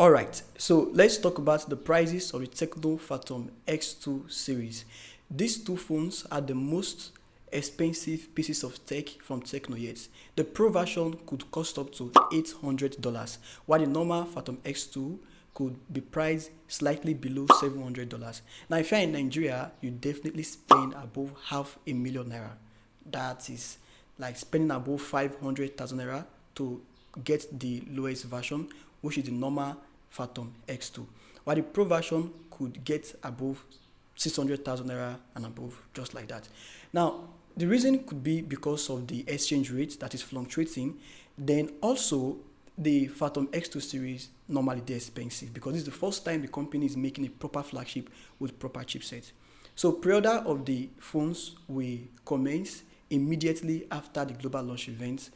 Alright, so let's talk about the prices of the Tecno Phantom X2 series. These two phones are the most expensive pieces of tech from Tecno yet. The Pro version could cost up to $800, while the normal Phantom X2 could be priced slightly below $700. Now, if you're in Nigeria, you definitely spend above $500,000. That is like spending above 500,000 naira to get the lowest version, which is the normal Phantom X2, while the Pro version could get above 600,000 naira and above, just like that. Now, the reason could be because of the exchange rate that is fluctuating. Then also the Phantom X2 series normally they're expensive because this is the first time the company is making a proper flagship with proper chipset. So pre-order of the phones will commence immediately after the global launch event,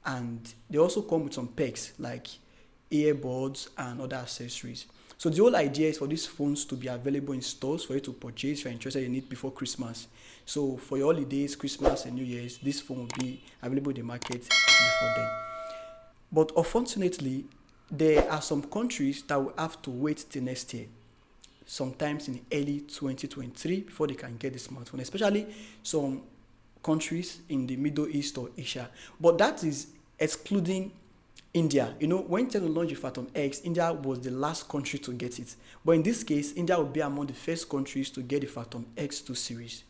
and they also come with some perks like earbuds and other accessories. So the whole idea is for these phones to be available in stores for you to purchase if you're interested in it before Christmas. So for your holidays, Christmas and New Year's, this phone will be available in the market before then. But unfortunately, there are some countries that will have to wait till next year, sometimes in early 2023, before they can get the smartphone, especially some countries in the Middle East or Asia. But that is excluding India. You know, when Tecno launched the Phantom X, India was the last country to get it. But in this case, India will be among the first countries to get the Phantom X2 series.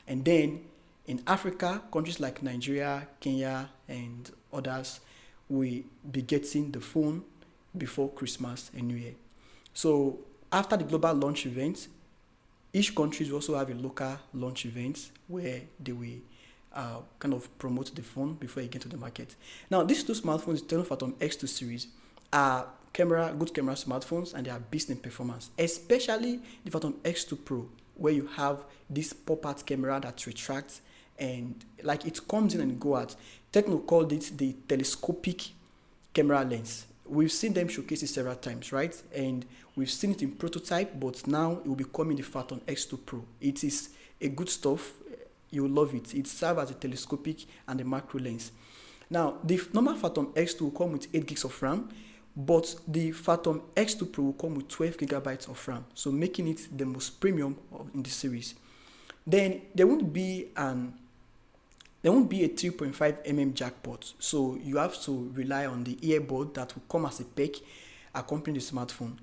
And then in Africa, countries like Nigeria, Kenya, and others will be getting the phone before Christmas and New Year. So after the global launch event, each country will also have a local launch event where they will kind of promote the phone before it gets to the market. Now, these two smartphones, the Tecno Phantom X2 series, are good camera smartphones, and they are beast in performance, especially the Phantom X2 Pro, where you have this pop-out camera that retracts and like it comes in and go out. Tecno called it the telescopic camera lens. We've seen them showcase it several times, right? And we've seen it in prototype, but now it will be coming the Phantom X2 Pro. It is a good stuff. You'll love it. It serves as a telescopic and a macro lens. Now, the normal Phantom X2 will come with 8 gigs of RAM, but the Phantom X2 Pro will come with 12 gigabytes of RAM, so making it the most premium in the series. Then there won't be a 3.5mm jack port, so you have to rely on the earbud that will come as a pack accompanying the smartphone.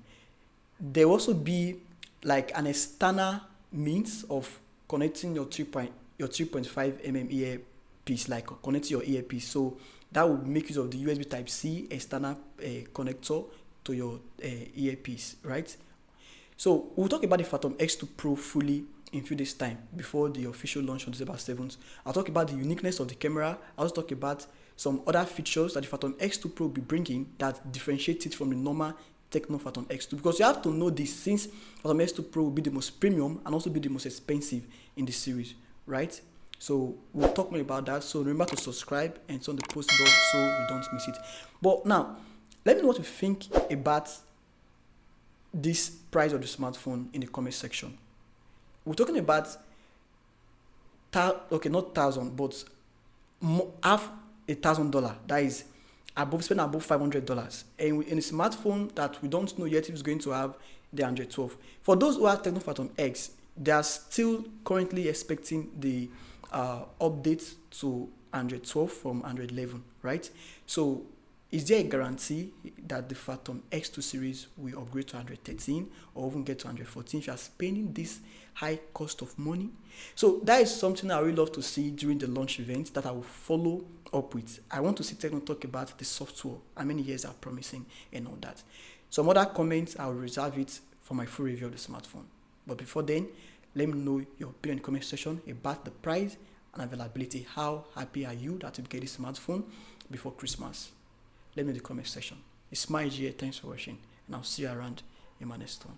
There will also be like an external means of connecting your 3.5mm earpiece, like connecting your earpiece. So that will make use of the USB Type-C external connector to your earpiece, right? So we'll talk about the Phantom X2 Pro fully in a few days' time before the official launch on December 7th. I'll talk about the uniqueness of the camera. I'll also talk about some other features that the Phantom X2 Pro will be bringing that differentiate it from the normal Tecno Phantom X2, because you have to know this, since Phantom X2 Pro will be the most premium and also be the most expensive in the series, right? So we'll talk more about that. So remember to subscribe and turn the post bell so you don't miss it. But now, let me know what you think about this price of the smartphone in the comment section. We're talking about not $1,000, but half $1,000. That is spending above $500, and in a smartphone that we don't know yet if it's going to have the Android 12. For those who have Tecno Phantom X, they are still currently expecting the update to Android 12 from Android 11, right? So is there a guarantee that the Phantom X2 series will upgrade to Android 13 or even get to Android 14 if you are spending this high cost of money? So that is something I really love to see during the launch event that I will follow up with. I want to see Tecno talk about the software, how many years are promising and all that. Some other comments, I will reserve it for my full review of the smartphone. But before then, let me know your opinion in the comment section about the price and availability. How happy are you that you get this smartphone before Christmas? Let me know in the comment section. It's my here. Thanks for watching, and I'll see you around in my next one.